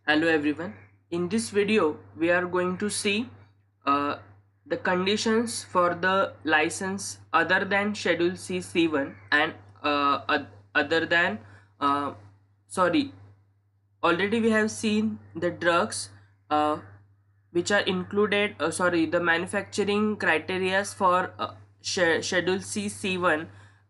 Hello everyone. In this video, we are going to see uh, the conditions for the license other than Schedule C C1 and other than uh, sorry. Already we have seen the drugs uh, which are included. The manufacturing criteria for Schedule C C1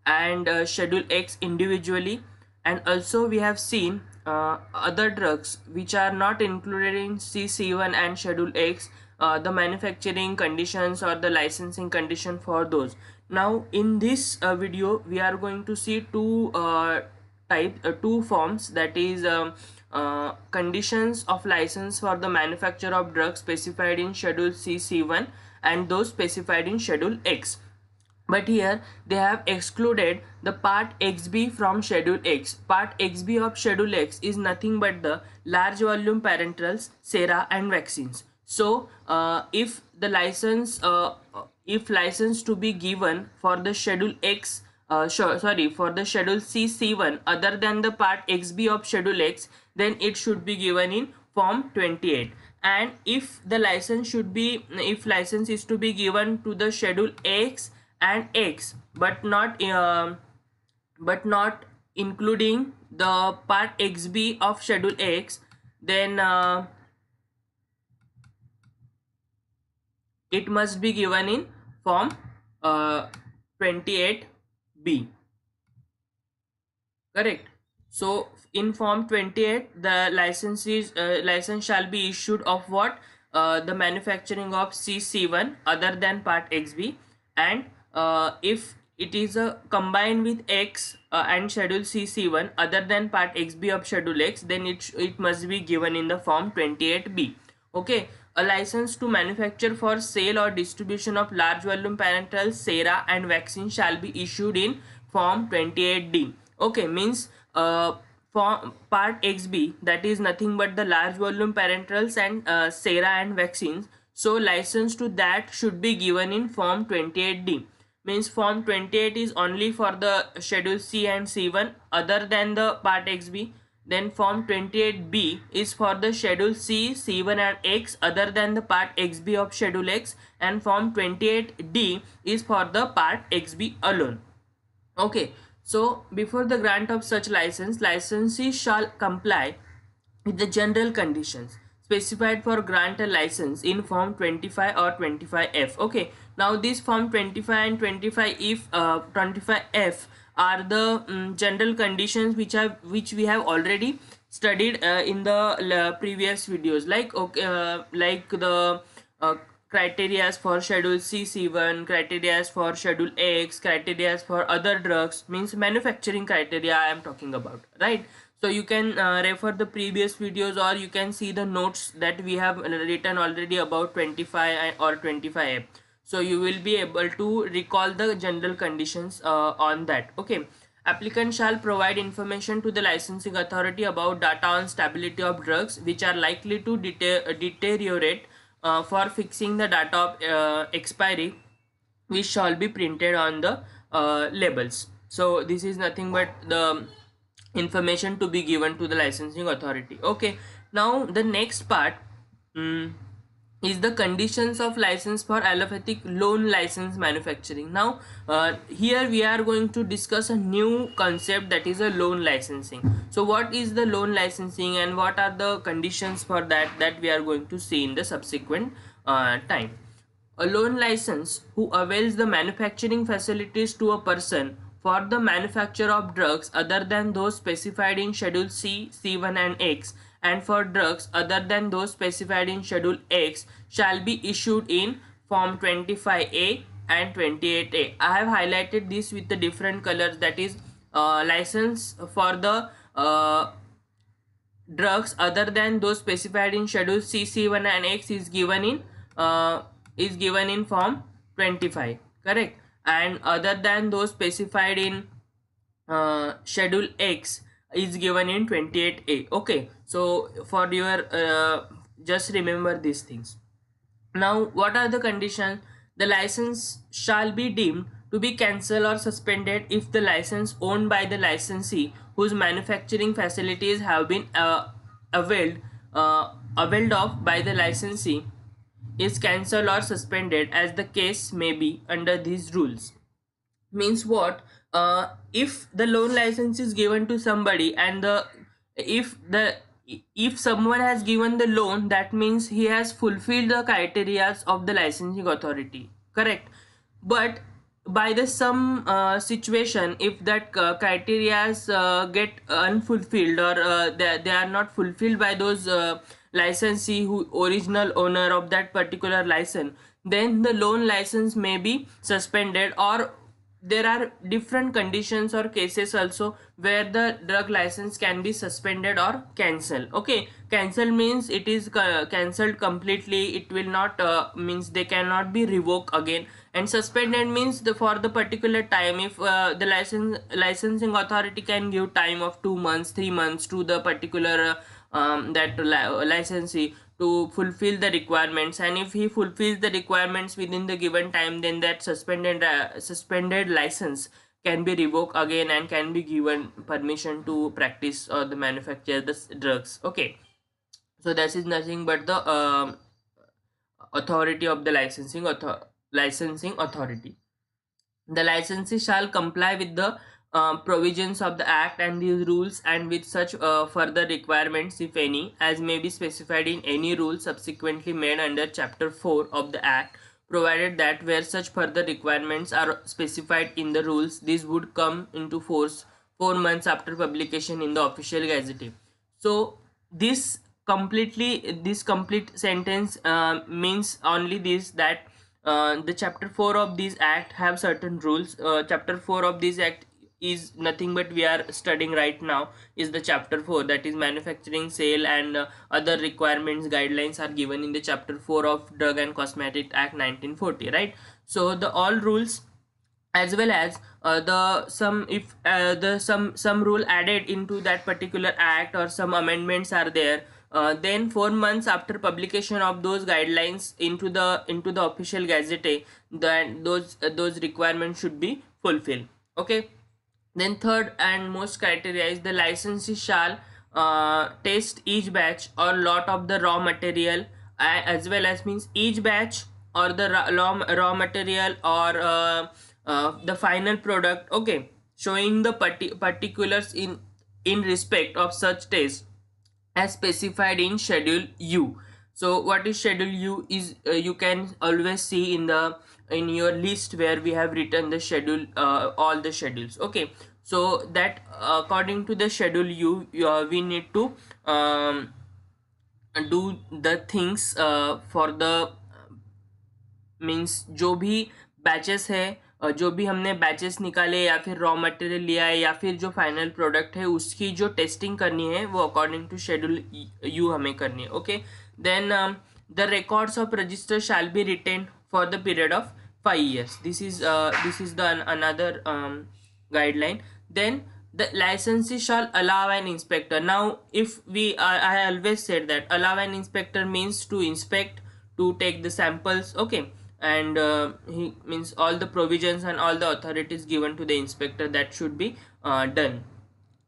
and Schedule X individually, and also we have seen other drugs which are not included in CC1 and Schedule X, the manufacturing conditions or the licensing condition for those. Now in this video we are going to see two forms, that is conditions of license for the manufacture of drugs specified in Schedule CC1 and those specified in Schedule X. But here they have excluded the part XB from Schedule X. Part XB of Schedule X is nothing but the large volume parenterals, sera and vaccines. So if license to be given for the Schedule X, for the Schedule CC1 other than the part XB of Schedule X, then it should be given in Form 28. And if license is to be given to the Schedule X and X, but not including the part XB of Schedule X, then it must be given in Form 28B. Correct. So in Form 28, the license shall be issued of what? The manufacturing of CC1 other than part XB, and if it is combined with X and Schedule CC1 other than part XB of Schedule X, then it must be given in the Form 28B. Okay. A license to manufacture for sale or distribution of large volume parenterals, sera and vaccine shall be issued in Form 28D. Okay, means for part XB, that is nothing but the large volume parenterals and sera and vaccines. So license to that should be given in Form 28D. Means Form 28 is only for the Schedule C and C1 other than the part XB. Then Form 28B is for the Schedule C, C1 and X other than the part XB of Schedule X, and Form 28D is for the part XB alone. Okay, so before the grant of such license, licensee shall comply with the general conditions specified for grant a license in Form 25 or 25F. Okay, now this Form 25 and 25F are the general conditions which we have already studied in the previous videos, like the criteria for Schedule CC1, criteria for Schedule X, criteria for other drugs, means manufacturing criteria I am talking about, right? So you can refer the previous videos, or you can see the notes that we have written already about 25 or 25. So you will be able to recall the general conditions on that. Okay. Applicant shall provide information to the licensing authority about data on stability of drugs which are likely to deteriorate for fixing the data of expiry, which shall be printed on the labels. So this is nothing but the information to be given to the licensing authority. Okay, now the next part is the conditions of license for allopathic loan license manufacturing. Now here we are going to discuss a new concept, that is a loan licensing. So what is the loan licensing and what are the conditions for that we are going to see in the subsequent time. A loan license who avails the manufacturing facilities to a person for the manufacture of drugs other than those specified in Schedule C, C1 and X, and for drugs other than those specified in Schedule X shall be issued in Form 25A and 28A. I have highlighted this with the different colors, that is license for the drugs other than those specified in Schedule C, C1 and X is given in Form 25, correct, and other than those specified in Schedule X is given in 28A. Okay, so for your just remember these things. Now what are the conditions? The license shall be deemed to be cancelled or suspended if the license owned by the licensee whose manufacturing facilities have been availed availed of by the licensee is cancelled or suspended as the case may be under these rules. Means what? If the loan license is given to somebody, and if the if someone has given the loan, that means he has fulfilled the criteria of the licensing authority, correct? But by the some situation, if that criteria get unfulfilled, or they are not fulfilled by those licensee who original owner of that particular license, then the loan license may be suspended. Or there are different conditions or cases also where the drug license can be suspended or cancelled. Okay, cancel means it is cancelled completely, it will not means they cannot be revoked again. And suspended means for the particular time, if the licensing authority can give time of 2 months 3 months to the particular licensee to fulfill the requirements, and if he fulfills the requirements within the given time, then that suspended license can be revoked again and can be given permission to practice or the manufacture the drugs. Okay, so that is nothing but the authority of the licensing authority. The licensee shall comply with the provisions of the Act and these rules, and with such further requirements, if any, as may be specified in any rule subsequently made under Chapter 4 of the Act, provided that where such further requirements are specified in the rules, these would come into force 4 months after publication in the official gazette. So this complete sentence means only this, that the chapter 4 of this act have certain rules. Chapter 4 of this act is nothing but we are studying right now is the chapter 4, that is manufacturing, sale, and other requirements guidelines are given in the chapter 4 of Drug and Cosmetic Act 1940, right? So the all rules, as well as the some, if the some rule added into that particular act or some amendments are there, then 4 months after publication of those guidelines into the official gazette, that those requirements should be fulfilled. Okay, then third and most criteria is the licensee shall test each batch or lot of the raw material, as well as means each batch or the raw material, or the final product, okay, showing the particulars in respect of such test as specified in Schedule U. So what is Schedule U is, you can always see in your list where we have written the schedule, all the schedules. Okay, so that according to the Schedule U, we need to do the things for the means जो भी batches है, जो भी हमने batches निकाले या फिर raw material लिया है या फिर जो फाइनल प्रोडक्ट है, उसकी जो टेस्टिंग करनी है वो अकॉर्डिंग टू शेड्यूल यू हमें करनी है. Okay, then the records of register shall be retained for the period of 5 years. This is the another guideline. Then the licensee shall allow an inspector. Now if I always said that allow an inspector means to inspect, to take the samples. Okay, and he means all the provisions and all the authorities given to the inspector, that should be done.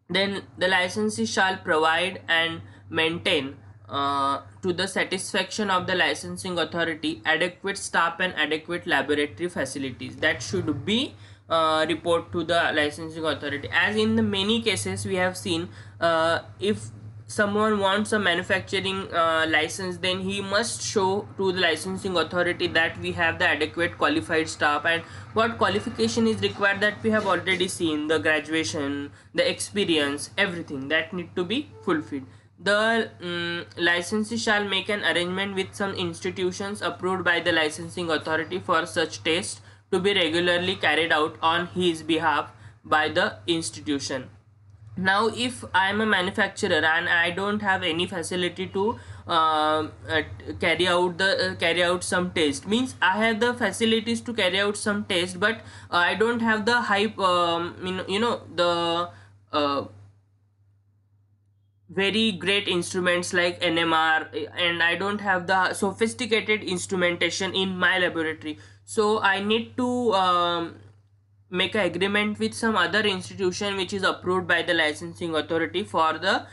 Then the licensee shall provide and maintain to the satisfaction of the licensing authority adequate staff and adequate laboratory facilities. That should be report to the licensing authority. As in the many cases we have seen, if someone wants a manufacturing license, then he must show to the licensing authority that we have the adequate qualified staff, and what qualification is required, that we have already seen, the graduation, the experience, everything that need to be fulfilled. The licensee shall make an arrangement with some institutions approved by the licensing authority for such tests to be regularly carried out on his behalf by the institution. Now if I am a manufacturer and I don't have any facility to carry out some test, means I have the facilities to carry out some test, but I don't have the the very great instruments like NMR, and I don't have the sophisticated instrumentation in my laboratory. So I need to make an agreement with some other institution which is approved by the licensing authority for the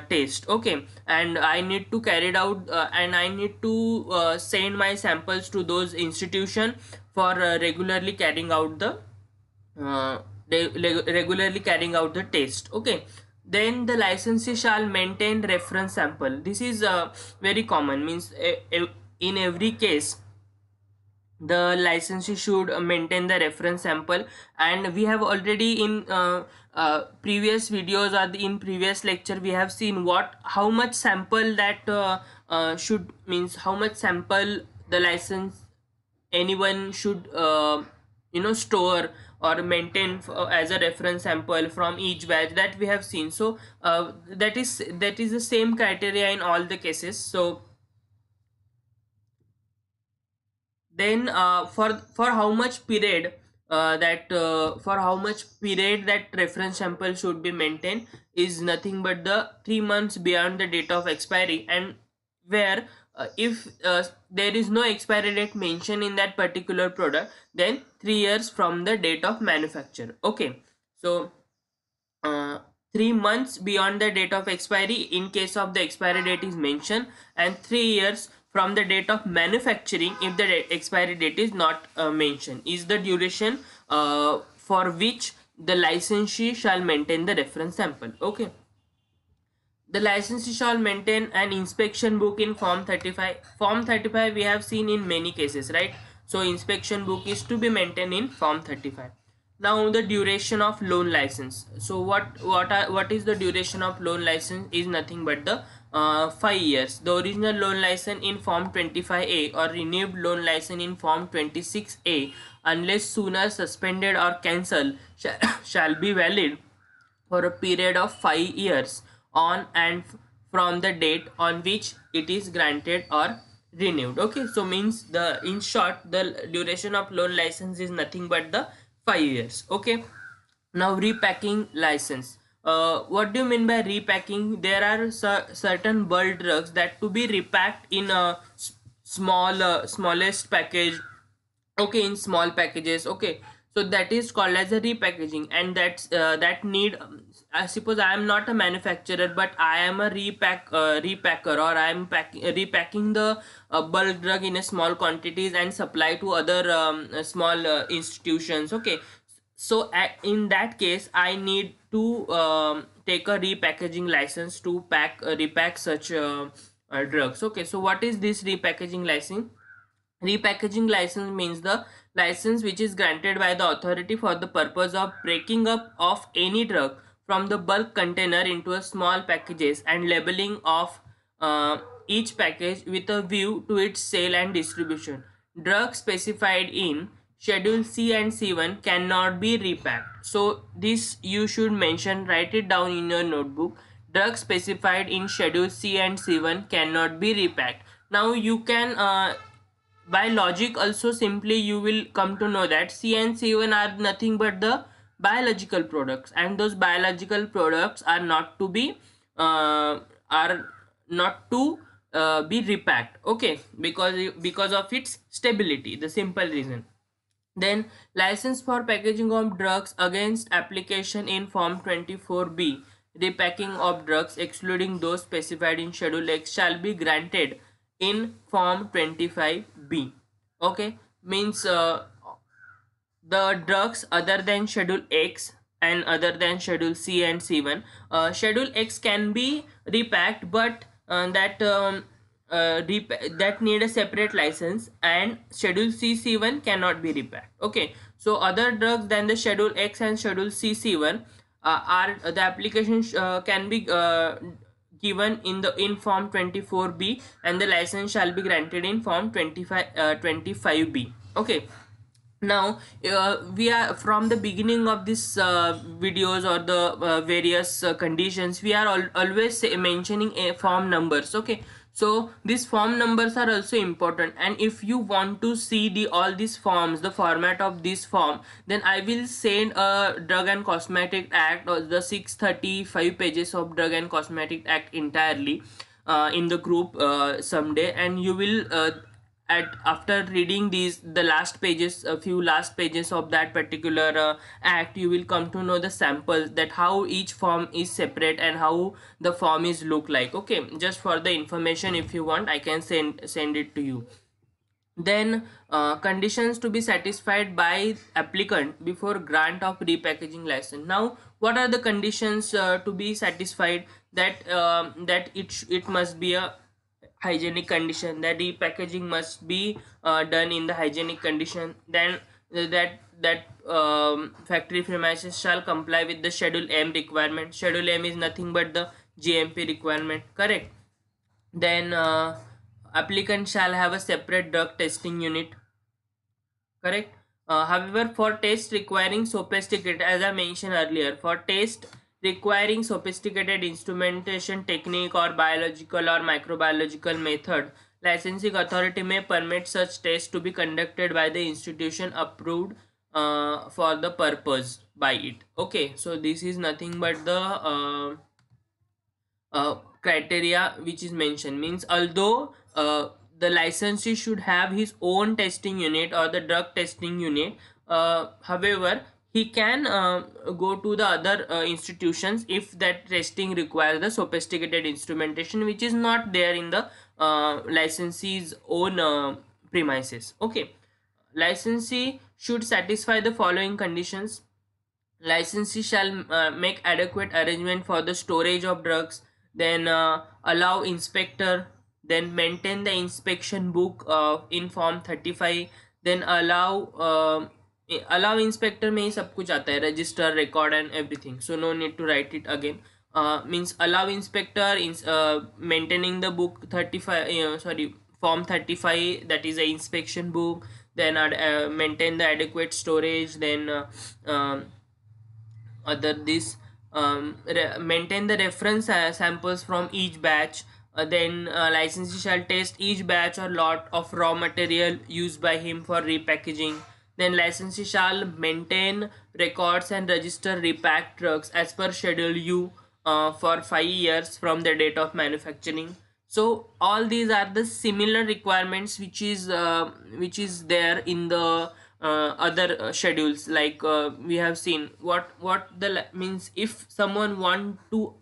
test. Okay, and I need to carry it out, and I need to send my samples to those institution for regularly carrying out the uh, regularly carrying out the test. Okay, then the licensee shall maintain reference sample. This is very common, means in every case the licensee should maintain the reference sample. And we have already in previous videos or in previous lecture we have seen what how much sample that should, means how much sample the license anyone should store or maintain as a reference sample from each batch, that we have seen. So that is the same criteria in all the cases. So then for how much period that for how much period that reference sample should be maintained is nothing but the 3 months beyond the date of expiry. And where if there is no expiry date mentioned in that particular product, then 3 years from the date of manufacture. Okay, so uh, 3 months beyond the date of expiry in case of the expiry date is mentioned, and 3 years from the date of manufacturing if the expiry date is not mentioned, is the duration for which the licensee shall maintain the reference sample. Okay, the licensee shall maintain an inspection book in Form 35. Form 35 we have seen in many cases, right? So inspection book is to be maintained in Form 35. Now the duration of loan license. So what is the duration of loan license is nothing but the 5 years. The original loan license in Form 25A or renewed loan license in Form 26A, unless sooner suspended or cancelled, shall be valid for a period of 5 years on and from the date on which it is granted or renewed. Okay, so means the in short the duration of loan license is nothing but the 5 years. Okay, now repacking license. What do you mean by repacking? There are certain bulk drugs that to be repacked in a smallest package. Okay, in small packages. Okay, so that is called as a repackaging, and that need I suppose I am not a manufacturer, but I am a repacker, or I am repacking the bulk drug in a small quantities and supply to other small institutions. Okay, so in that case I need to take a repackaging license to repack such drugs. Okay, so what is this repackaging license? Repackaging license means the license which is granted by the authority for the purpose of breaking up of any drug from the bulk container into a small packages and labeling of each package with a view to its sale and distribution. Drugs specified in Schedule C and C1 cannot be repacked. So this you should mention, write it down in your notebook. Drugs specified in Schedule C and C1 cannot be repacked. Now you can by logic also simply you will come to know that C and C1 are nothing but the biological products, and those biological products are not to be are not to be repacked. Okay, because of its stability, the simple reason. Then license for packaging of drugs against application in Form 24B, repacking of drugs excluding those specified in Schedule X shall be granted in Form 25B. Okay, means the drugs other than Schedule X and other than Schedule C and C1. Schedule X can be repacked, but that need a separate license, and Schedule C C1 cannot be repacked. Okay, so other drugs than the Schedule X and Schedule C C1 are the application can be given in Form 24B, and the license shall be granted in Form 25B. Okay, now we are from the beginning of this videos or the various conditions, we are always mentioning a form numbers. Okay, so these form numbers are also important, and if you want to see the all these forms, the format of this form, then I will send a Drug and Cosmetic Act or the 635 pages of Drug and Cosmetic Act entirely in the group someday, and you will at after reading the last pages, a few last pages of that particular act, you will come to know the samples, that how each form is separate and how the form is look like. Okay, just for the information, if you want, I can send it to you. Then conditions to be satisfied by applicant before grant of repackaging license. Now what are the conditions to be satisfied? That it must be a hygienic condition, that repackaging must be done in the hygienic condition. Then that factory premises shall comply with the schedule M requirement. Schedule M is nothing but the GMP requirement, correct? Then applicant shall have a separate drug testing unit, correct? However, for test requiring sophisticated, as I mentioned earlier, for test requiring sophisticated instrumentation technique or biological or microbiological method, licensing authority may permit such tests to be conducted by the institution approved for the purpose by it. Okay, so this is nothing but the criteria which is mentioned. Means although the licensee should have his own testing unit or the drug testing unit, however he can go to the other institutions if that testing requires the sophisticated instrumentation which is not there in the licensee's own premises. Okay, licensee should satisfy the following conditions. Licensee shall make adequate arrangement for the storage of drugs, then allow inspector, then maintain the inspection book in form 35, then allow inspector में ही सब कुछ आता है, register, record and everything, so no need to write it again. Means allow inspector in maintaining the book 35, sorry, form 35, that is a inspection book, then maintain the adequate storage, then other this maintain the reference samples from each batch. Then licensee shall test each batch or lot of raw material used by him for repackaging. Then licensee shall maintain records and register repacked drugs as per schedule U for 5 years from the date of manufacturing. So all these are the similar requirements which is there in the other schedules. Like we have seen what means, if someone want to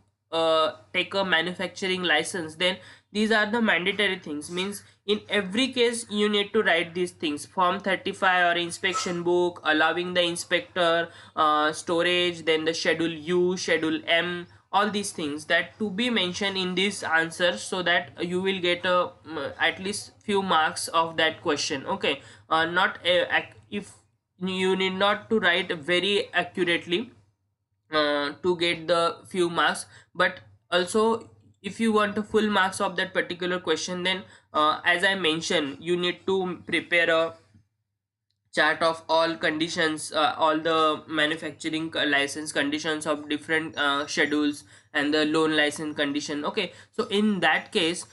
take a manufacturing license, then these are the mandatory things. Means in every case you need to write these things: form 35 or inspection book, allowing the inspector, storage, then the schedule U, schedule M, all these things that to be mentioned in this answer, so that you will get a at least few marks of that question. Okay, not if you need not to write very accurately to get the few marks, but also if you want a full marks of that particular question, then as I mentioned, you need to prepare a chart of all conditions, all the manufacturing license conditions of different schedules and the loan license condition. Okay, so in that case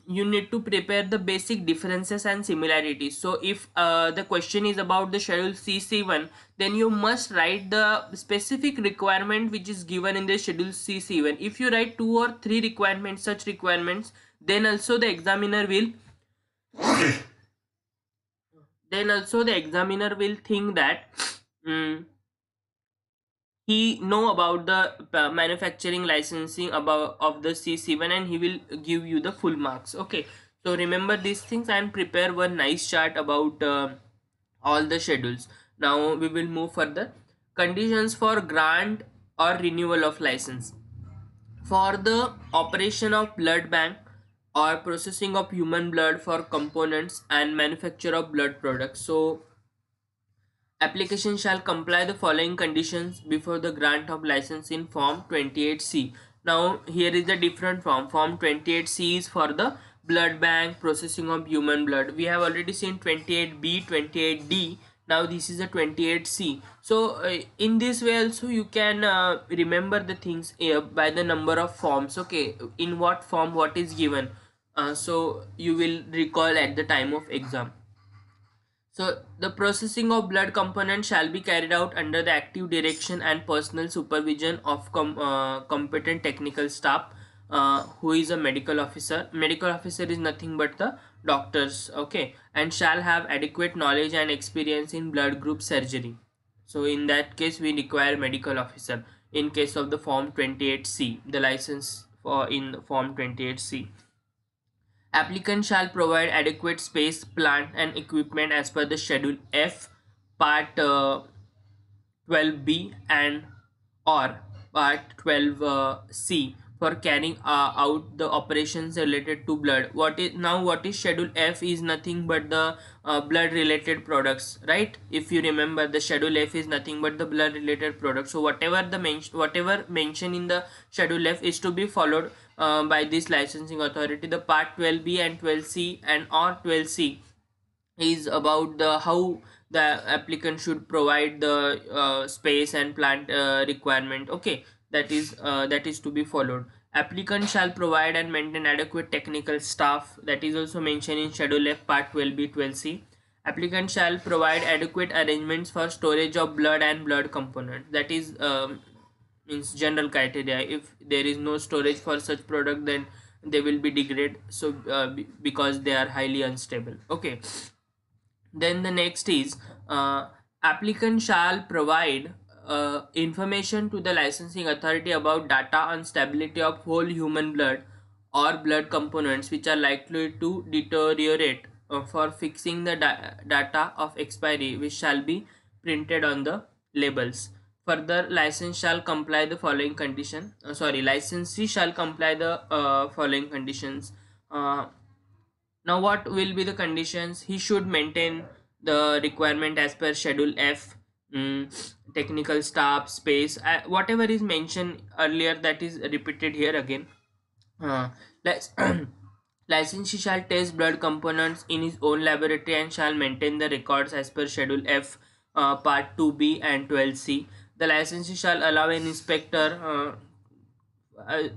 you need to prepare the basic differences and similarities. So if the question is about the schedule CC1, then you must write the specific requirement which is given in the schedule CC1. If you write 2 or 3 requirements, such requirements, then also the examiner will think that he know about the manufacturing licensing about of the C7, and he will give you the full marks. Okay, so remember these things and prepare one nice chart about all the schedules. Now we will move further. Conditions for grant or renewal of license. For the operation of blood bank or processing of human blood for components and manufacture of blood products, so application shall comply the following conditions before the grant of license in form 28C. Now here is the different form. Form 28C is for the blood bank, processing of human blood. We have already seen 28B, 28D. Now this is the 28C. So in this way also you can remember the things by the number of forms. Okay, in what form what is given, so you will recall at the time of exam. So the processing of blood components shall be carried out under the active direction and personal supervision of competent technical staff. who is a medical officer. Medical officer is nothing but the doctors, okay, and shall have adequate knowledge and experience in blood group surgery. So in that case we require medical officer in case of the form 28C, the license for in form 28C. Applicant shall provide adequate space, plant and equipment as per the schedule F, part 12B and or part 12C for carrying out the operations related to blood. What is schedule F is nothing but the blood related products, right? If you remember, the schedule F is nothing but the blood related products. So whatever mention in the schedule F is to be followed by this licensing authority. The part 12B and 12C and or 12C is about the how the applicant should provide the space and plant requirement, okay, that is to be followed. Applicant shall provide and maintain adequate technical staff, that is also mentioned in schedule F, part 12B, 12C. Applicant shall provide adequate arrangements for storage of blood and blood components, that is means general criteria. If there is no storage for such product, then they will be degrade, so because they are highly unstable, okay. Then the next is applicant shall provide information to the licensing authority about data on stability of whole human blood or blood components which are likely to deteriorate for fixing the data of expiry, which shall be printed on the labels. Further, license shall comply the following condition. Licensee shall comply the following conditions. Uh, Now, what will be the conditions? He should maintain the requirement as per Schedule F, technical staff, space, whatever is mentioned earlier, that is repeated here again. Uh, let's Licensee shall test blood components in his own laboratory and shall maintain the records as per Schedule F, Part 2B and 12C. The licensee shall allow an inspector.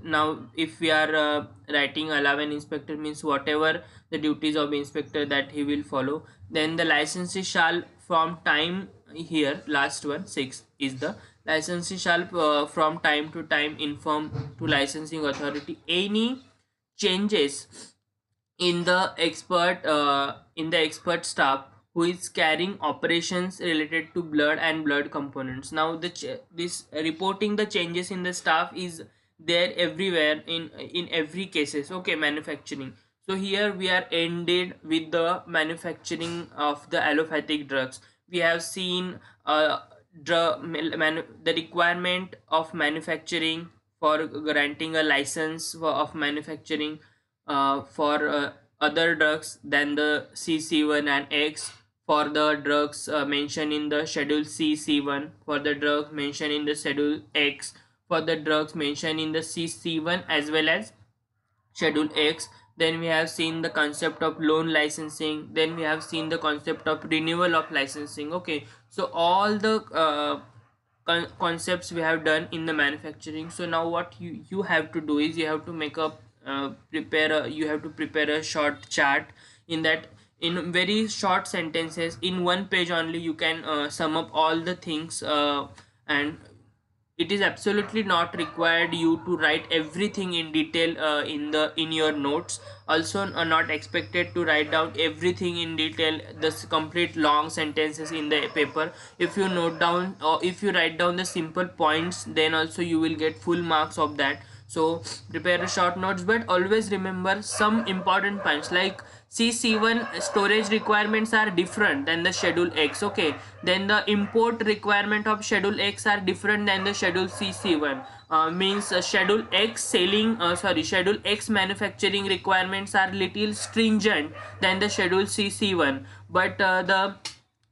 Now, if we are writing allow an inspector, means whatever the duties of inspector that he will follow. Then the licensee shall from time, here last one 6 is the licensee shall from time to time inform to licensing authority any changes in the expert staff who is carrying operations related to blood and blood components. Now this reporting the changes in the staff is there everywhere in every cases, okay, manufacturing. So here we are ended with the manufacturing of the allopathic drugs. We have seen the requirement of manufacturing for granting a license of manufacturing for other drugs than the CC1 and X, for the drugs mentioned in the schedule CC1, for the drugs mentioned in the schedule X, for the drugs mentioned in the CC1 as well as schedule X. Then we have seen the concept of loan licensing, then we have seen the concept of renewal of licensing, okay. So all the concepts we have done in the manufacturing. So now what you have to do is you have to make a you have to prepare a short chart. In that, in very short sentences, in one page only, you can sum up all the things, and it is absolutely not required you to write everything in detail in your notes. Also not expected to write down everything in detail, this complete long sentences in the paper. If you note down or if you write down the simple points, then also you will get full marks of that. So prepare a short notes, but always remember some important points like CC1 storage requirements are different than the schedule X, okay. Then the import requirement of schedule X are different than the schedule CC1. Means schedule X schedule X manufacturing requirements are little stringent than the schedule CC1, but the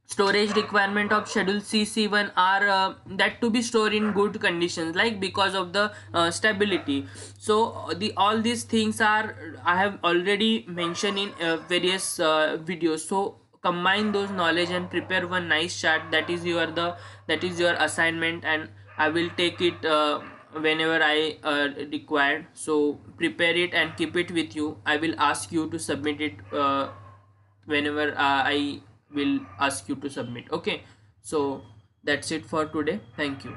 storage requirement of schedule CC1 are that to be stored in good conditions, like because of the stability. So the all these things are I have already mentioned in various videos. So combine those knowledge and prepare one nice chart. That is your assignment, and I will take it whenever I required. So prepare it and keep it with you. I will ask you to submit it whenever I will ask you to submit, okay. So that's it for today. Thank you.